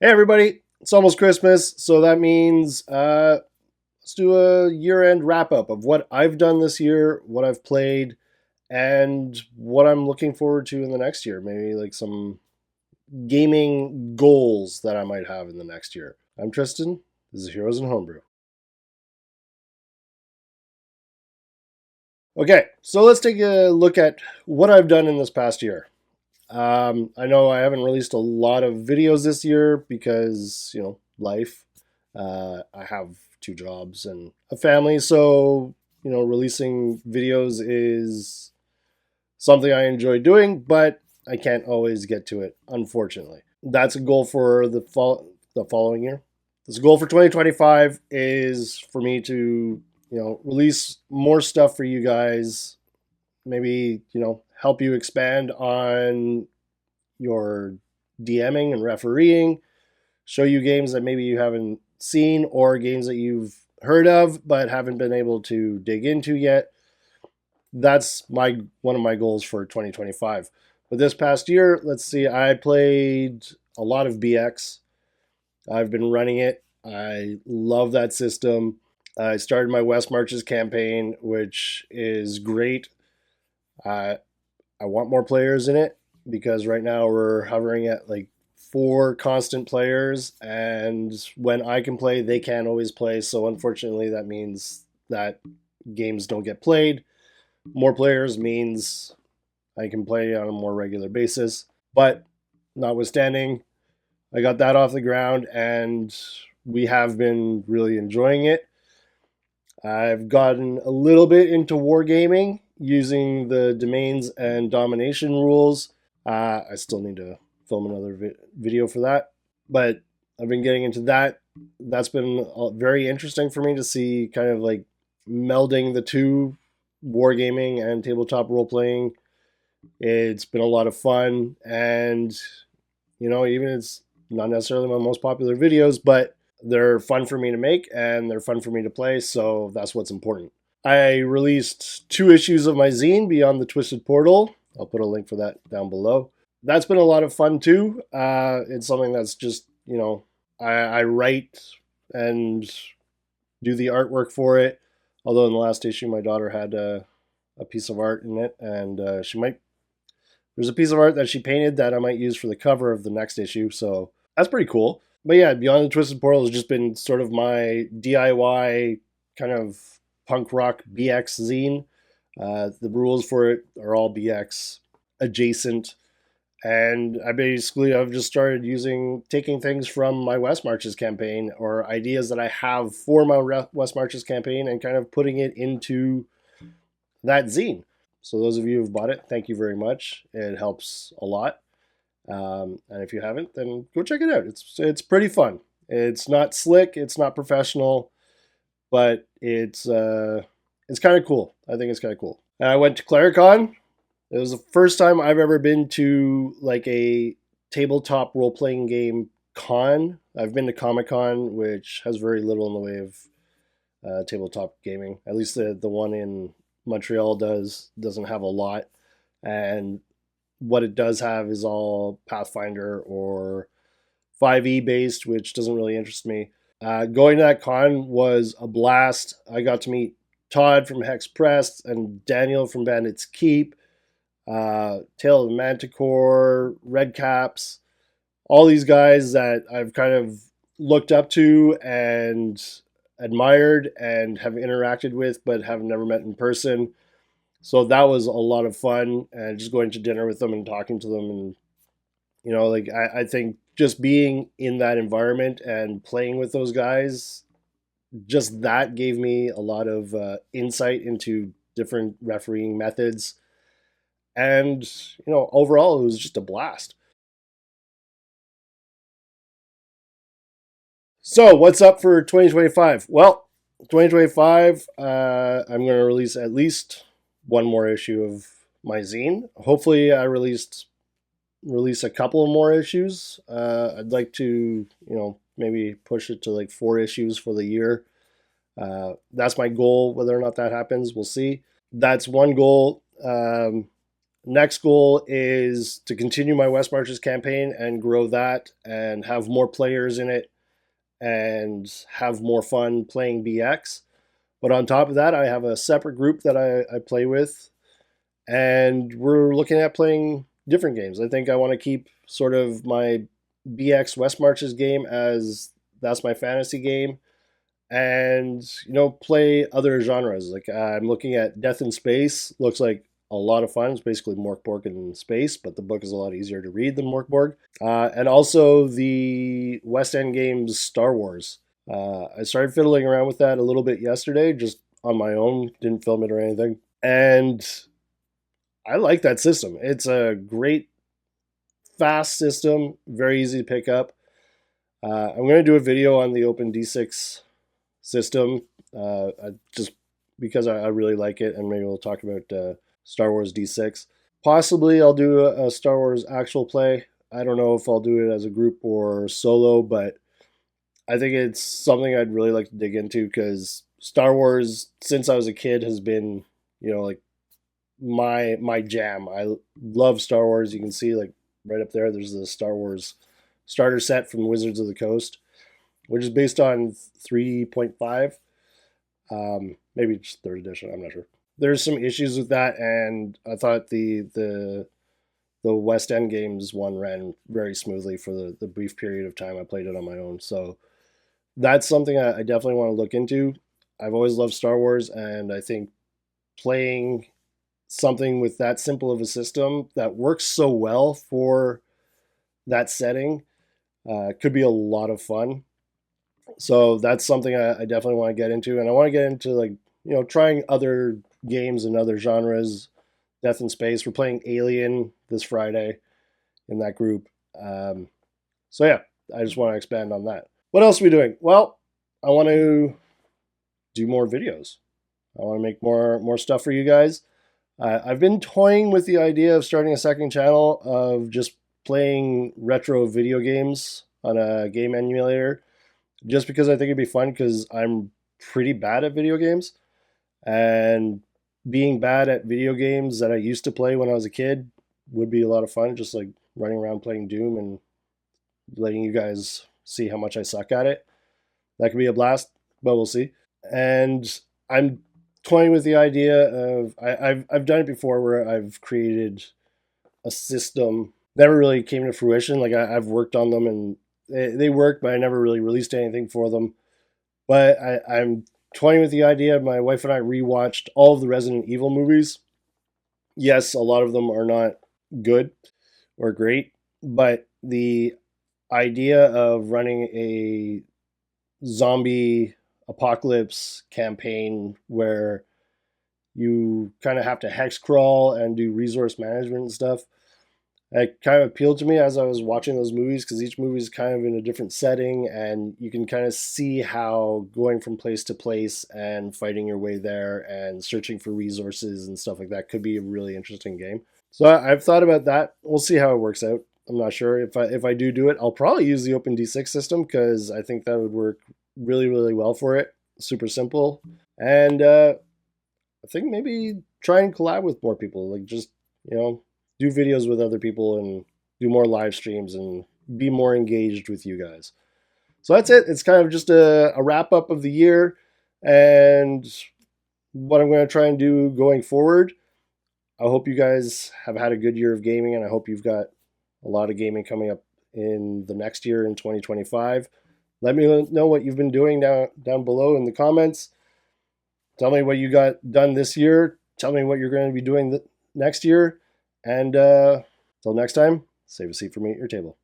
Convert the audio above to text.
Hey everybody, it's almost Christmas, so that means let's do a year-end wrap-up of what I've done this year, what I've played, and what I'm looking forward to in the next year. Maybe like some gaming goals that I might have in the next year. I'm Tristan. This is Heroes and Homebrew. Okay, so let's take a look at what I've done in this past year. I know I haven't released a lot of videos this year because, life. I have two jobs and a family, so, releasing videos is something I enjoy doing, but I can't always get to it, unfortunately. That's a goal for the following year. This goal for 2025 is for me to, release more stuff for you guys, maybe, help you expand on your DMing and refereeing, show you games that maybe you haven't seen or games that you've heard of but haven't been able to dig into yet. That's one of my goals for 2025. But this past year, let's see, I played a lot of BX. I've been running it. I love that system. I started my West Marches campaign, which is great. I I want more players in it because right now we're hovering at like four constant players, and when I can play, they can't always play. So unfortunately, that means that games don't get played. More players means I can play on a more regular basis. But notwithstanding, I got that off the ground, and we have been really enjoying it. I've gotten a little bit into wargaming using the domains and domination rules. I still need to film another video for that, but I've been getting into that. That's been very interesting for me to see kind of like melding the two, wargaming and tabletop role playing. It's been a lot of fun, and even it's not necessarily my most popular videos, but they're fun for me to make and they're fun for me to play, so that's what's important. I released 2 issues of my zine, Beyond the Twisted Portal. I'll put a link for that down below. That's been a lot of fun too. It's something that's just, I write and do the artwork for it. Although in the last issue, my daughter had a piece of art in it, and there's a piece of art that she painted that I might use for the cover of the next issue. So that's pretty cool. But yeah, Beyond the Twisted Portal has just been sort of my DIY kind of punk rock BX zine. The rules for it are all BX adjacent. And I've just started taking things from my West Marches campaign or ideas that I have for my West Marches campaign and kind of putting it into that zine. So those of you who've bought it, thank you very much. It helps a lot. And if you haven't, then go check it out. It's pretty fun. It's not slick, it's not professional, but it's kind of cool. I think it's kind of cool. And I went to Claricon. It was the first time I've ever been to like a tabletop role playing game con. I've been to Comic Con, which has very little in the way of tabletop gaming. At least the one in Montreal doesn't have a lot, and what it does have is all Pathfinder or 5e based, which doesn't really interest me. Going to that con was a blast. I got to meet Todd from Hex Press and Daniel from Bandits Keep, Tale of the Manticore, Red Caps, all these guys that I've kind of looked up to and admired and have interacted with, but have never met in person. So that was a lot of fun, and just going to dinner with them and talking to them, and like I think just being in that environment and playing with those guys, just that gave me a lot of insight into different refereeing methods, and overall it was just a blast. So what's up for 2025? Well, 2025, I'm going to release at least one more issue of my zine. Hopefully, release a couple of more issues. I'd like to, maybe push it to like 4 issues for the year. That's my goal. Whether or not that happens, we'll see. That's one goal. Next goal is to continue my West Marches campaign and grow that and have more players in it and have more fun playing BX. But on top of that, I have a separate group that I play with, and we're looking at playing different games. I think I want to keep sort of my BX West Marches game as that's my fantasy game, and play other genres. Like I'm looking at Death in Space. Looks like a lot of fun. It's basically Morkborg in space, but the book is a lot easier to read than Morkborg. And also the West End games Star Wars. I started fiddling around with that a little bit yesterday, just on my own. Didn't film it or anything, and I like that system. It's a great, fast system, very easy to pick up. I'm going to do a video on the Open D6 system, just because I really like it, and maybe we'll talk about Star Wars D6. Possibly I'll do a Star Wars actual play. I don't know if I'll do it as a group or solo, but I think it's something I'd really like to dig into because Star Wars, since I was a kid, has been, like my jam. I love Star Wars. You can see like right up there, there's the Star Wars starter set from Wizards of the Coast, which is based on 3.5, maybe just third edition. I'm not sure. There's some issues with that, and I thought the West End games one ran very smoothly for the brief period of time I played it on my own. So that's something I definitely want to look into. I've always loved Star Wars, and I think playing something with that simple of a system that works so well for that setting could be a lot of fun. So that's something I definitely want to get into, and I want to get into like trying other games and other genres. Death in Space. We're playing Alien this Friday in that group. So yeah, I just want to expand on that. What else are we doing? Well, I want to do more videos. I want to make more stuff for you guys. I've been toying with the idea of starting a second channel of just playing retro video games on a game emulator, just because I think it'd be fun because I'm pretty bad at video games, and being bad at video games that I used to play when I was a kid would be a lot of fun, just like running around playing Doom and letting you guys see how much I suck at it. That could be a blast, but we'll see. And I'm toying with the idea of I've done it before where I've created a system. Never really came to fruition. Like I've worked on them and they worked, but I never really released anything for them. But I'm toying with the idea. My wife and I rewatched all of the Resident Evil movies. Yes, a lot of them are not good or great, but the idea of running a zombie apocalypse campaign where you kind of have to hex crawl and do resource management and stuff, it kind of appealed to me as I was watching those movies because each movie is kind of in a different setting and you can kind of see how going from place to place and fighting your way there and searching for resources and stuff like that could be a really interesting game. So I've thought about that. We'll see how it works out. I'm not sure if I do it. I'll probably use the Open D6 system because I think that would work really, really well for it. Super simple. And I think maybe try and collab with more people. Like just, do videos with other people and do more live streams and be more engaged with you guys. So that's it. It's kind of just a wrap up of the year and what I'm going to try and do going forward. I hope you guys have had a good year of gaming, and I hope you've got a lot of gaming coming up in the next year in 2025. Let me know what you've been doing down below in the comments. Tell me what you got done this year. Tell me what you're going to be doing next year. And until next time, save a seat for me at your table.